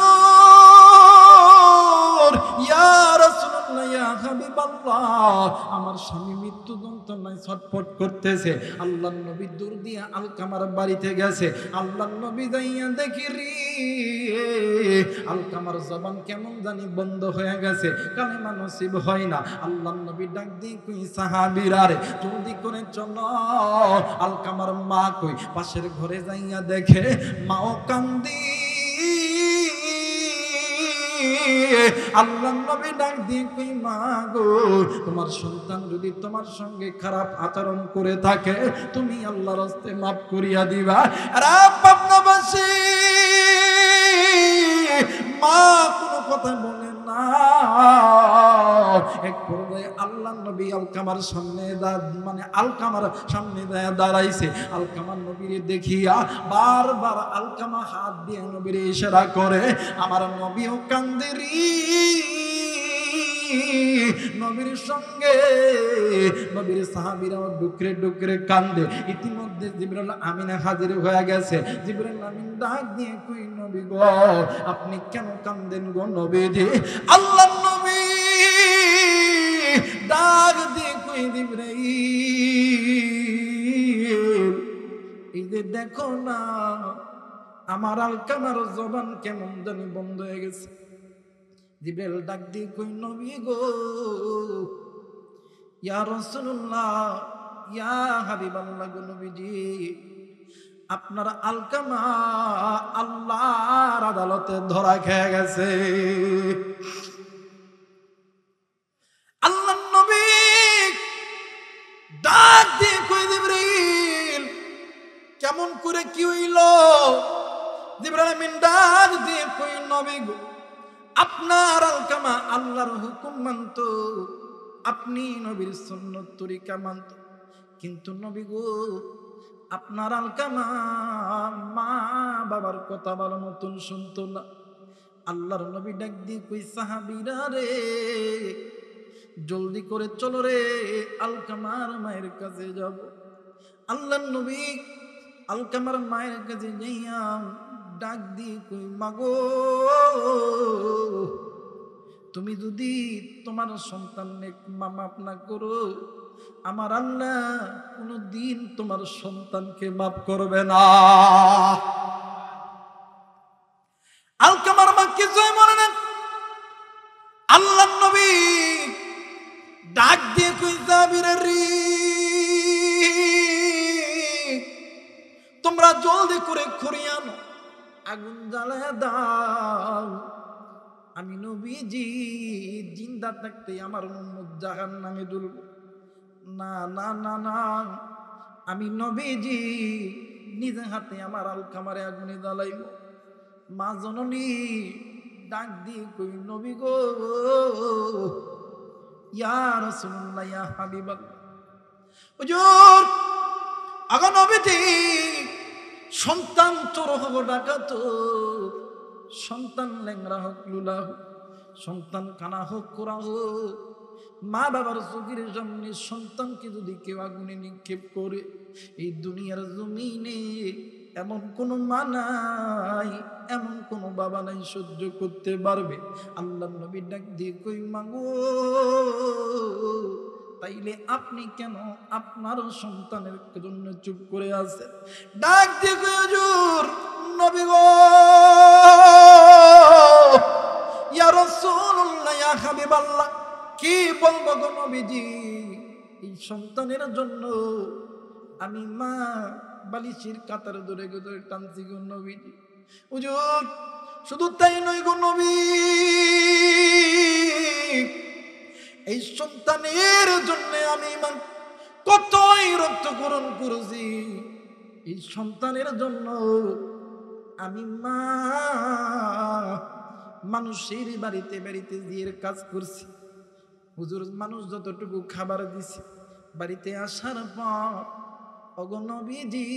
ইয়া রাসূলুল্লাহ, ইয়া হাবিবাল্লাহ, আমার স্বামী মৃত্যু যন্ত্রণায় ছটফট করতেছে। আল্লাহর নবী দূর দিয়ে আলকামার বাড়িতে গেছে। আল্লাহর নবী যাইয়া দেখি রে, আলকামার জবান কেমন জানি বন্ধ হয়ে গেছে, কালেমা নসিব হয় না। আল্লাহর নবী ডাক দিয়ে কই, সাহাবীরা রে জলদি করে চলো, আলকামার মা কই? পাশের ঘরে যাইয়া দেখে মাও কান্দি। আল্লাহর নবী ডাক দিয়ে কই, মা গো তোমার সন্তান যদি তোমার সঙ্গে খারাপ আচরণ করে থাকে তুমি আল্লাহর হস্তে মাফ করিয়া দিবা। আর পাবনাবাসী, মা কোনো কথা বলে না। এক পর্যায়ে আল্লাহর নবী আলকামার সামনে আলকামার সামনে দাঁড়াইছে। আলকামার নবীরে দেখিয়া বারবার আলকামা হাত দিয়ে নবীরে ইশারা করে। আমার নবীও কান্দেরি, নবীর সঙ্গে নবীর সাহাবীরাও ডুকরে ডুকরে কান্দে। ইতিমধ্যে জিবরাইল আমিন হাজির হয়ে গেছে। জিবরাইল আমিন ডাক দিয়ে কই, নবী গো আপনি কেন কান্দেন গো নবীজি? আল্লাহর নবী ডাক দিয়ে কই, জিবরাইল এই যে দেখো না আমার আলকামার জবান কেমন জানি বন্ধ হয়ে গেছে। জিবরাইল ডাক দিয়ে কই, নবী গো, ইয়া রাসূলুল্লাহ, ইয়া হাবিবাল্লাহ গো নবীজি, আপনার আলকামা আল্লাহর আদালতে ধরা খেয়ে গেছে। আল্লাহর নবী ডাক দিয়ে কই, জিবরাইল কেমন করে কি হইল? জিবরাইল আমিন ডাক দিয়ে কই, নবী গো আপনার আলকামা আল্লাহর হুকুম মানত, আপনি নবীর সুন্নত তরিকা মানত, কিন্তু নবী গো আপনার আলকামা মা বাবার কথা ভালো মতন শুনতো না। আল্লাহর নবী ডাক দিয়ে কই, সাহাবীরা রে জলদি করে চলো রে, আলকামার মায়ের কাছে যাব। আল্লাহর নবী আলকামার মায়ের কাছে যাইয়া ডাক দিয়ে কই, মাগো তুমি যদি তোমার সন্তানের মাফ না করো আমার আল্লাহ কোনদিন তোমার সন্তানকে মাফ করবে না। আলকামার মা কিছুই মনে না। আল্লাহর নবী ডাক দিয়ে কই, সাহাবীরা রে তোমরা জলদি করে খড়ি আনো, আগুন জ্বালায় দাও। আমি নবীজি জিন্দা থাকতে আমার উম্মত জাহান্নামে দুলব না, না না না, আমি নবীজি নিজে হাতে আমার আলকামারে আগুনে জ্বালাইব। মা জননী ডাক দিয়ে কই, নবী গো, ইয়া রাসূলুল্লাহ, ইয়া হাবিবাল্লাহ, হুজুর আগো নবীজি সন্তান চোর হোক ডাকাত, সন্তান ল্যাংরা হোক লুলা হোক, সন্তান কানা হোক কোরা হোক, মা বাবার চোখের সামনে সন্তানকে যদি কেউ আগুনে নিক্ষেপ করে, এই দুনিয়ার জমিনে এমন কোনো মা নাই, এমন কোনো বাবা নাই সহ্য করতে পারবে। আল্লাহ নবী ডাক দিয়ে কই, মাগো তাইলে আপনি কেন আপনার সন্তানের জন্য চুপ করে আছেন? ডাক দিয়ে কই, হুজুর নবী গো, ইয়া রাসূলুল্লাহ, ইয়া হাবিবাল্লাহ, কি বলবো গো নবীজি, এই সন্তানের জন্য আমি মা বালিশের কাতার ধরে ধরে টানছি গো নবীজি। হুজুর শুধু তাই নয় গো নবী, এই সন্তানের জন্য আমি কতই রক্তকরণ করেছি, এই সন্তানের জন্য আমি মা মানুষের বাড়িতে বাড়িতে দিয়ে কাজ করছি। হুজুর মানুষ যতটুকু খাবার দিছে, বাড়িতে আসার পর ওগো নবীজি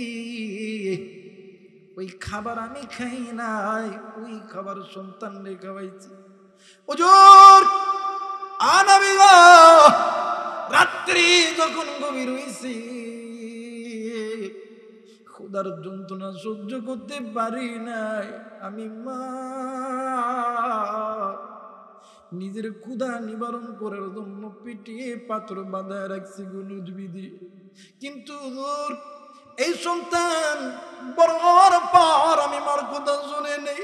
ওই খাবার আমি খাই নাই, ওই খাবার সন্তানরে খাওয়াইছি। হুজুর নবী গো, রাত্রি যখন গভীর হইছে, ক্ষুধার যন্ত্রণা সহ্য করতে পারি নাই, আমি মা নিজের ক্ষুধা নিবারণ করার জন্য পিটিয়ে পাথর বাঁধায় রাখছি গুনুজবিধি। কিন্তু হুজুর এই সন্তান বড়র পর আমি মার কথা শুনে নেই।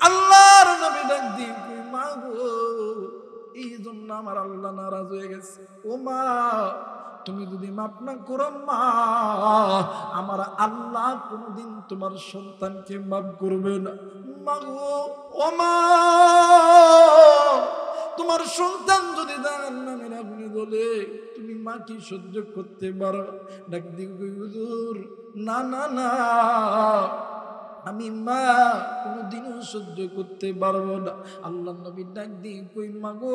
আল্লাহর নবী ডাক দিয়ে কই, মা গো, এই জন্য আমার আল্লাহ নারাজ হয়ে গেছে। ও মা, তুমি যদি মাফ না করো মা, আমার আল্লাহ কোনদিন তোমার সন্তানকে মাফ করবে না। মা গো, ও মা, তোমার সন্তান যদি জাহান্নামের আগুনে জ্বলে, তুমি মা কি সহ্য করতে পারো? ডাক দিয়ে কই, হুজুর না না না, আমি মা কোনদিনও সহ্য করতে পারবো না। আল্লাহ নবী ডাক দিয়ে কই, মা গো,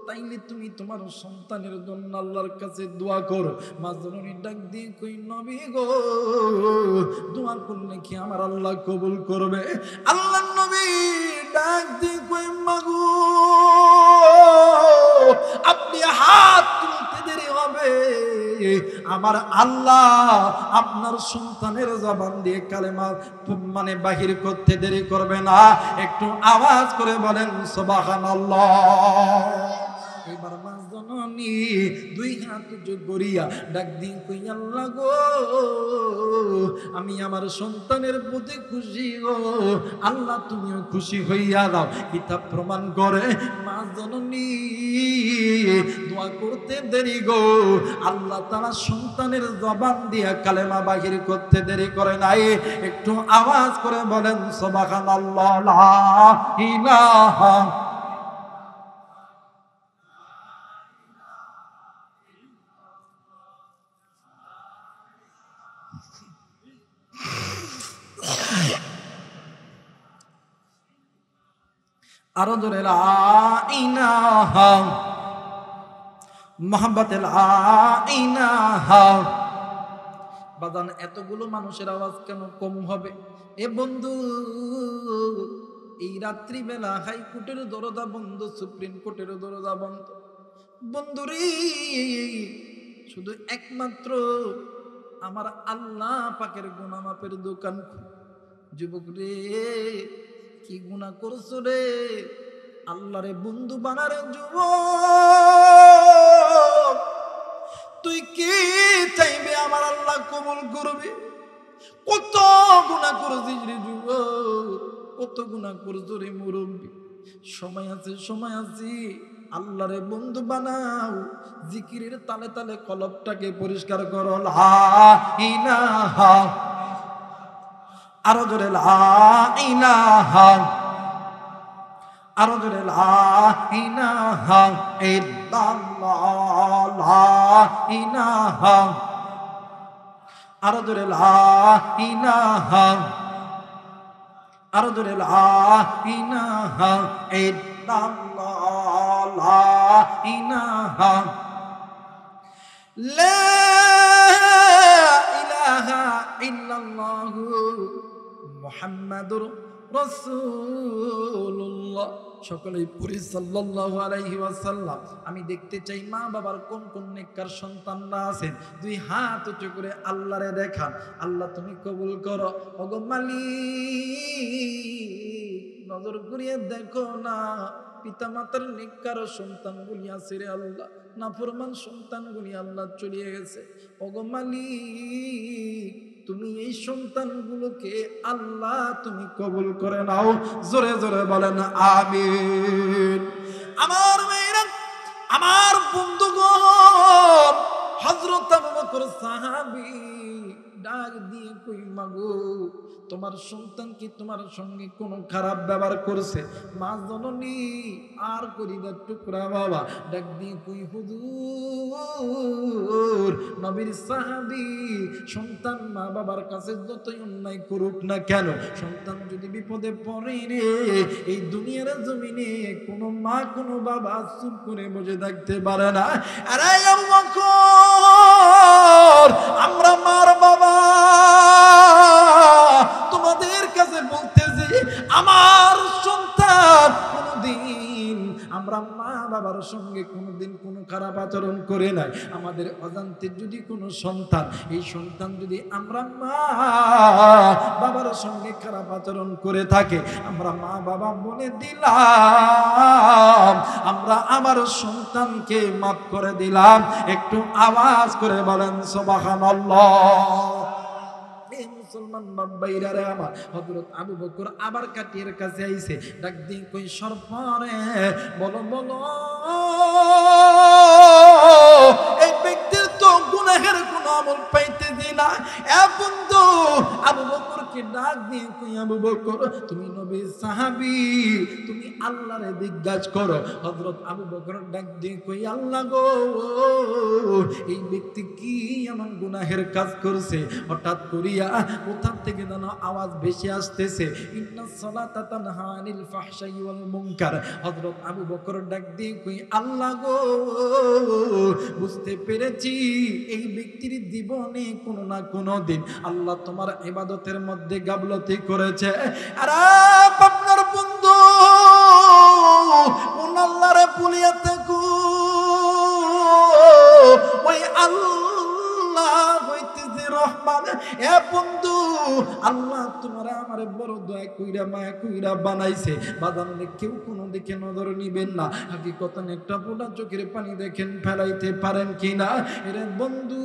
তাইলে তুমি তোমার সন্তানের জন্য আল্লাহর কাছে দোয়া করো। মা জননী ডাক দিয়ে কই, নবী গো, দোয়া করলে কি আমার আল্লাহ কবুল করবে? আল্লাহ নবী ডাক দিয়ে কই, মা গো, আপনি হাত তুলতে দেরি হবে, আমার আল্লাহ আপনার সন্তানের জবান দিয়ে কালেমা বাহির করতে দেরি করবে না। একটু আওয়াজ করে বলেন সুবহানাল্লাহ। এবার মা জননী দুই হাত উঁচু করিয়া ডাক দিন কই, আল্লাহ গো, আমি আমার সন্তানের প্রতি খুশি গো, আল্লাহ তুমিও খুশি হইয়া দাও। কিতাব প্রমাণ করে মা জননী দোয়া করতে দেরি গো, আল্লাহ তাআলা সন্তানের জবান দিয়া কালেমা বাহির করতে দেরি করে নাই। একটু আওয়াজ করে বলেন সুবহানাল্লাহ। লা ইলাহা আরো জোরে লা ইলাহা মুহাম্মাতে লা ইলাহা। বাজান এতগুলো মানুষের আওয়াজ কেন কম হবে? এ বন্ধু, এই রাত্রিবেলা হাইকোর্টের দরজা বন্ধ, সুপ্রিম কোর্টের দরজা বন্ধ। বন্ধুরে, শুধু একমাত্র আমার আল্লাহ পাকের গুনাহ মাপের দোকান। যুবক রে, কি গুনাহ করছো রে? আল্লাহরে বন্ধু বানারে যুবক, তুই কি চাইবে আমার আল্লাহ কবুল করবে? কত গুনাহ করছিস রে যুবক, কত গুনাহ করছো রে মুরব্বী। সময় আছে, সময় আছে, আল্লাহরে বন্ধু বানাও। জিকিরের তালে তালে কলবটাকে পরিষ্কার করো। লা ইলাহা, আরো জোরে লা ইলাহা, আরো জোরে লা ইলাহা ইল্লাল্লাহ, লা ইলাহা, আরো জোরে লা ইলাহা, আরো জোরে লা ইলাহা ইল্লাল্লাহ, লা ইলাহা, লা ইলাহা ইল্লাল্লাহু মুহাম্মাদুর রাসূলুল্লাহ। রাসূলুল্লাহ, সকলেই পড়ি সাল্লাল্লাহু আলাইহি ওয়াসাল্লাম। আমি দেখতে চাই মা বাবার কোন কোন নেককার সন্তানরা আছেন, দুই হাত উঁচু করে আল্লাহরে দেখান। আল্লাহ তুমি কবুল করো। ওগো মালিক, নজর ঘুরিয়ে দেখো না পিতা মাতার নেককার সন্তানগুলি আছে রে আল্লাহ, নাফরমান সন্তানগুলি আল্লাহ চলিয়ে গেছে। ওগো মালিক, তুমি এই সন্তানগুলোকে আল্লাহ তুমি কবুল করে নাও। জোরে জোরে বলেন আমিন। আমার মেয়েরা, আমার বন্ধুগণ, হযরত আবু বকর সাহাবী ডাক দিয়ে কই, মাগো তোমার সন্তান কি তোমার সঙ্গে কোনো খারাপ ব্যবহার করছে? মা জননী আর করিবার টুকরা বাবা ডাক দিয়ে কই, হুজুর নবীর সাহাবী সন্তান মা বাবার কাছে যতই অন্যায় করুক না কেন, সন্তান যদি বিপদে পড়ে রে, এই দুনিয়ার জমিনে কোনো মা কোনো বাবা চুপ করে বসে থাকতে পারে না। আরে আবু বকর, আমরা মার বাবা তোমাদের কাছে বলতেছি, আমার সন্তান কোনদিন, আমরা মা বাবার সঙ্গে কোনদিন কোনো খারাপ আচরণ করে নাই। আমাদের অজান্তে যদি কোনো সন্তান, এই সন্তান যদি আমরা মা বাবার সঙ্গে খারাপ আচরণ করে থাকে, আমরা মা বাবা বলে দিলাম, আমরা আমার সন্তানকে মাফ করে দিলাম। একটু আওয়াজ করে বলেন সুবহানাল্লাহ। মুসলমান বাবাইরা রে আমার, হযরত আবু বকর আবার কাটিয়ের কাছে আইছে, ডাক দিয়ে কই, সরপরে বলো বলো, এই ব্যক্তির তো গুনাহের কোনো আমল পাইতেছি না। এ বন্ধু আবু বকরকে ডাক দিয়ে কই, আবু বকর তুমি নবীর সাহাবী, তুমি আল্লাহরে জিজ্ঞাসা করো। হযরত আবু বকর ডাক দিয়ে কই, আল্লাহ গো, এই ব্যক্তি কি এমন গুনাহের কাজ করছে? হঠাৎ করিয়া কোথা থেকে যেন আওয়াজ ভেসে আসতেছে, ইন্নাস সালাতা তানহা আনিল ফাহশাই ওয়াল মুনকার। হযরত আবু বকর ডাক দিয়ে কই, আল্লাহ গো, বুঝতে পেরেছি এই ব্যক্তির জীবনে কোনো না কোনো দিন আল্লাহ তোমার ইবাদতের মধ্যে গাফলতি করেছে। আর আপনার বন্ধু কোন আল্লাহরে ভুলিয়া থাকো, ওই আল্লাহ হইতেছে রহমান। এ বন্ধু, আল্লাহ তোমারা আমারে বড় দয়া কইরা মায়া কইরা বানাইছে। বাদানলে কেউ কোনো দিকে নজর নিবেন না। হাকিকতন একটা ফোঁটা চোখের পানি দেখেন ফেলাইতে পারেন কিনা? এরে বন্ধু,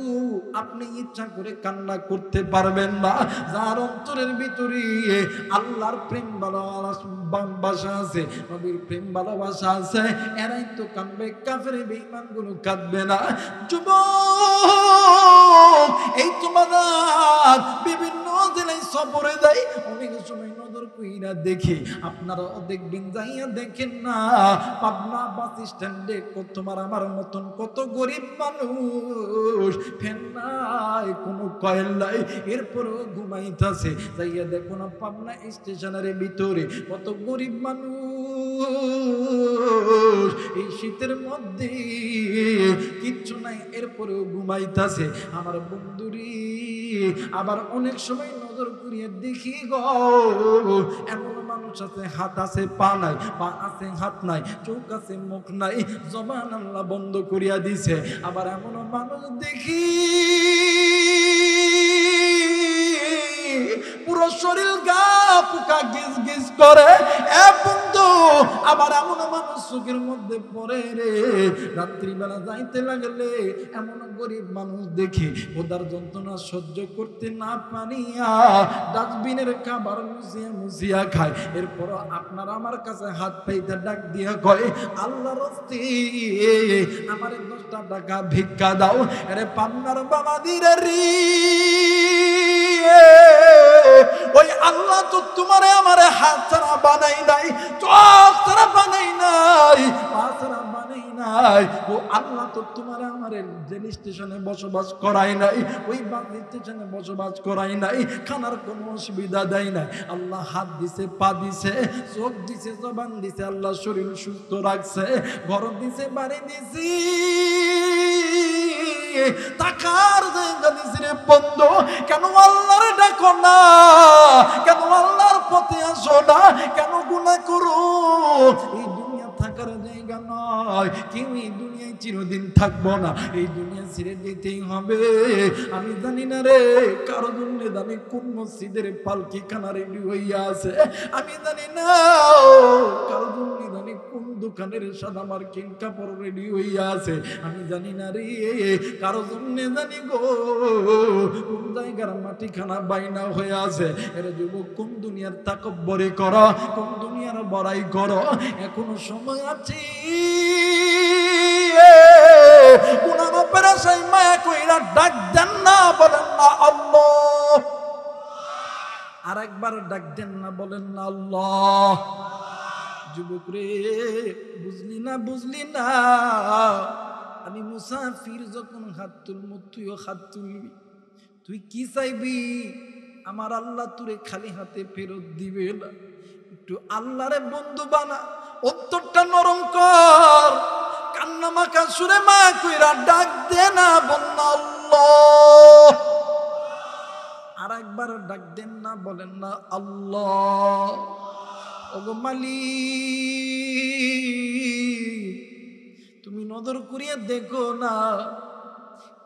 আপনি ইচ্ছা করে কান্না করতে পারবেন না। যার অন্তরের ভিতরে আল্লাহর প্রেম ভালোবাসা আছে, নবীর প্রেম ভালোবাসা আছে, এরাই তো কাঁদবে, কাফের বেঈমান গুলো কাঁদবে না। যুবক, এই তোমরা বিভিন্ন জেলায় সফরে যাই, অনেক সময় নজর কইরা দেখি, আপনারাও দেখবেন, যাইয়া দেখেন না পাবনা বাস স্ট্যান্ডে তোমার আমার মতন কত গরিব মানুষ, ফ্যান নাই, কোনো কয়েল নাই, এরপরেও ঘুমাইতেছে। যাইয়া দেখো না পাবনা স্টেশনের ভিতরে কত গরিব মানুষ, এই শীতের মধ্যে কিচ্ছু নাই, এরপরেও ঘুমাইতেছে। আমার বন্ধুরি, আবার অনেক সময় নজর করিয়ে দেখি গো, এমন মানুষ আছে হাত আছে পা নাই, পা আছে হাত নাই, চোখ আছে মুখ নাই, জবান আল্লাহ বন্ধ করিয়া দিছে। আবার এমন মানুষ দেখি পুরো শরীর গা পোকা গিজ গিজ করে। এ বন্ধু, আবার এমন মানুষ চোখের মধ্যে পড়ে রে, রাত্রিবেলা যাইতে লাগলে এমন গরিব মানুষ দেখি ওদার যন্ত্রণা সহ্য করতে না পারিয়া ডাস্টবিনের খাবার মুছিয়া মুছিয়া খায়। এরপর আপনারা আমার কাছে হাত পাইতে ডাক দিয়া কয়, আল্লাহর রাস্তে আমারে 10টা টাকা ভিক্ষা দাও। আরে পাবনার বাবা দিরে রে, ওই আল্লাহ তো তোমারে আমারে হাত ছাড়া বানাই নাই, চোখ ছাড়া বানাই নাই, পা ছাড়া বানাই নাই। ও আল্লাহ তো তোমারে আমারে রেল স্টেশনে বসবাস করাই নাই, ওই বাস স্টেশনে বসবাস করাই নাই, খানার কোনো অসুবিধা দেয় নাই। আল্লাহ হাত দিছে, পা দিছে, চোখ দিছে, জবান দিছে, আল্লাহ শরীর সুস্থ রাখছে, ঘর দিছে, বাড়ি দিছি, টাকার জায়গা দিছি রে বন্ধু। কেন আল্লাহরে ডাকো না? কেন আল্লাহর পথে আসো না? কেন গুনাহ করো, এই দুনিয়া থাকার জায়গা নয়। কেউ এই দুনিয়ায় চিরদিন থাকবো না, এই দুনিয়া ছেড়ে যেতেই হবে। আমি জানি না রে কারো জন্য জানি কোন মসজিদের পালকি খানা রেডি হইয়া আছে, আমি জানি না কারো জন্য জানি কোন দোকানের সাদা মার্কিন কাপড় রেডি হইয়া আছে, আমি জানি না রে কারো জন্য জানি গো কোন জায়গার মাটি খানা বাইনা হয়ে আছে। এর যুবক কোন দুনিয়ার তাকব্বরি করো, কোন দুনিয়ার বড়াই করো, এখনো সময় আছে। গুনাহ মাপের আশায় মায়া কইরা ডাক দেন না, বলেন না আল্লাহ। আর একবার ডাক দেন না, বলেন না আল্লাহ। যুবক রে বুঝলি না, বুঝলি না, আমি মুসাফির যখন হাত তুলবো তুইও হাত তুলবি। তুই কি চাইবি? আমার আল্লাহ তোরে খালি হাতে ফেরত দিবে না। একটু আল্লাহরে বন্ধু বানা, অন্তরটা নরম কর, কান্না মাখা সুরে মা কইরা ডাক দে না, বলেন আল্লাহ। আর একবার ডাক দেন না, বলেন না আল্লাহ। ওগো মালিক, তুমি নজর করিয়া দেখো না,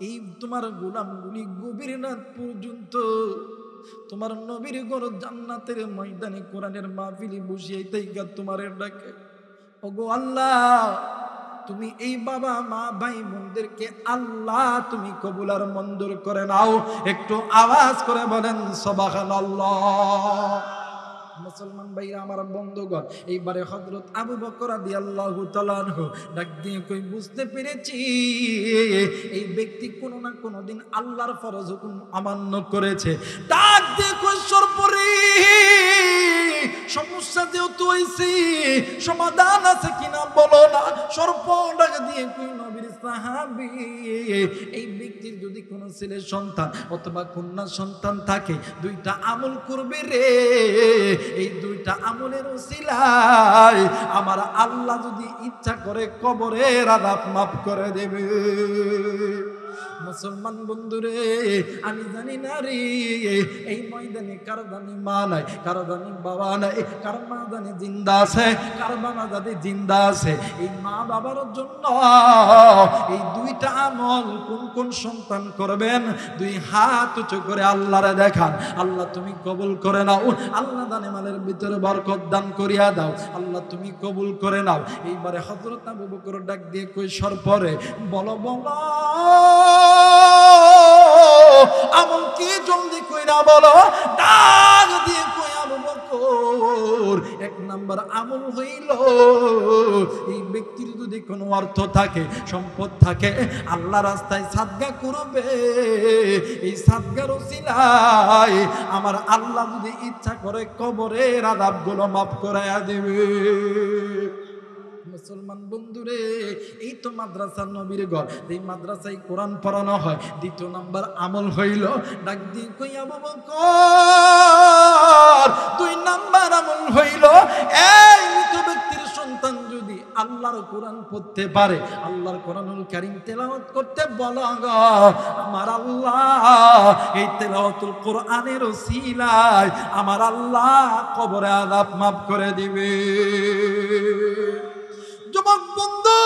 এই তোমার গোলামগুলি গভীর রাত পর্যন্ত তোমার নবীর ঘর জান্নাতের ময়দানে কোরআনের মাহফিলে বসিয়ে তাইকা তোমার ডাকে। ওগো আল্লাহ, তুমি এই বাবা মা ভাই বোনদেরকে আল্লাহ তুমি কবুল আর মঞ্জুর করে নাও। একটু আওয়াজ করে বলেন সুবহানাল্লাহ। মুসলমান ভাইরা আমার বন্ধুগণ, এইবারে হযরত আবু বকর রাদিয়াল্লাহু তাআলা আনহু ডাক দিয়ে কই বুঝতে পেরেছি এই ব্যক্তি কোনো না কোনো দিন আল্লাহর ফরজ হুকুম অমান্য করেছে। ডাক দিয়ে কই সরপরি সমস্যা যেহেতু হইছে, সমাধান আছে কিনা বলো না। সর্প ডাক দিয়ে কই নবীর সাহাবী, এই ব্যক্তির যদি কোনো ছেলে সন্তান অথবা কন্যা সন্তান থাকে, দুইটা আমল করবে রে, এই দুইটা আমলের ওসিলায় আমার আল্লাহ যদি ইচ্ছা করে কবরের আযাব মাফ করে দেবে। মুসলমান বন্ধুরে আমি জানি না রে এই ময়দানে কারো জানি মা নাই, কারো জানি বাবা নাই, কারো মা জানি জিন্দা আছে, কারো বাবা জানি জিন্দা আছে। এই মা বাবার জন্য এই দুইটা আমল কোন কোন সন্তান করবেন, দুই হাত উঁচু করে আল্লাহরে দেখান। আল্লাহ তুমি কবুল করে নাও, আল্লাহ দানে মালের ভিতরে বরকত দান করিয়া দাও, আল্লাহ তুমি কবুল করে নাও। এইবারে হযরত আবু বকর ডাক দিয়ে কই সরপরে বলো বলো আমল কি জলদি কইরা বলো। ডাক দিয়ে কই আবু বকর এক নাম্বার আমল হইল এই ব্যক্তির যদি কোনো অর্থ থাকে সম্পদ থাকে আল্লাহ রাস্তায় সাদকা করবে, এই সাদকার ওসিলায় আমার আল্লাহ যদি ইচ্ছা করে কবরের আযাবগুলো মাফ করায়া দিবে। মুসলমান বন্ধুরে এই তো মাদ্রাসার নবীর ঘর, এই মাদ্রাসায় কোরআন পড়ানো হয়। দ্বিতীয় নাম্বার আমল হইল ডাক দিয়ে কই আবু বকর দুই নাম্বার আমল হইল এই মৃত ব্যক্তির সন্তান যদি আল্লাহর কোরআন পড়তে পারে, আল্লাহর কোরআনুল কারীম তেলাওয়াত করতে বলো গো, আমার আল্লাহ এই তেলাওয়াতুল কোরআনের ওসিলায় আমার আল্লাহ কবরে আযাব মাফ করে দিবে। যুবক বন্ধু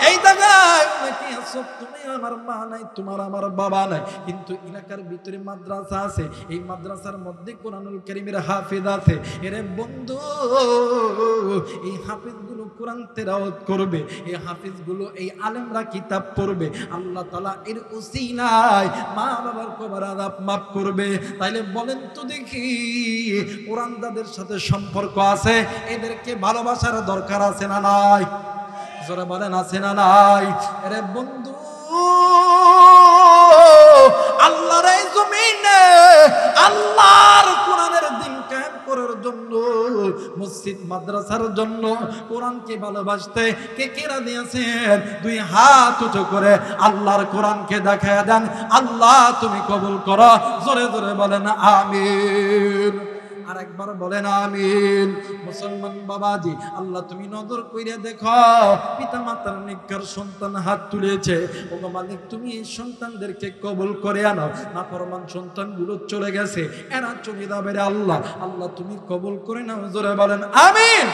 এই জায়গায় নাকি আছো তুমি, আমার মা নাই, তোমার আমার বাবা নাই, কিন্তু এলাকার ভিতরে মাদ্রাসা আছে, এই মাদ্রাসার মধ্যে কোরআনুল কারীমের হাফেজ আছে। এরে বন্ধু এই হাফেজগুলো কোরআন তেলাওয়াত করবে, এই হাফেজগুলো এই আলেমরা কিতাব পড়বে, আল্লাহ তাআলা এর ওসিলায় মা বাবার কবর আযাব মাফ করবে। তাইলে বলেন তো দেখি কোরআন যাদের সাথে সম্পর্ক আছে এদেরকে ভালোবাসার দরকার আছে না নাই? জোরে বলেন আছে না নাই? আরে বন্ধু আল্লাহর এই জমিনে আল্লাহর কোরআনের দ্বীন কায়েম করার জন্য, মসজিদ মাদ্রাসার জন্য কোরআনকে ভালোবাসতে কে কে রাজি আছেন? দুই হাত উঁচু করে আল্লাহর কোরআনকে দেখায় দেন, আল্লাহ তুমি কবুল করো। জোরে জোরে বলেন আমিন। আর একবার বলেন আমিন। মুসলমান বাবাজি, আল্লাহ তুমি নজর কইরা দেখো, পিতা মাতার নিজ্ঞার সন্তান হাত তুলেছে, ওগো মালিক তুমি এই সন্তানদেরকে কবুল করে আনো। নাফরমান সন্তানগুলো চলে গেছে, এরা চলে যাবে রে আল্লাহ, আল্লাহ তুমি কবুল করে নাও। জোরে বলেন আমিন।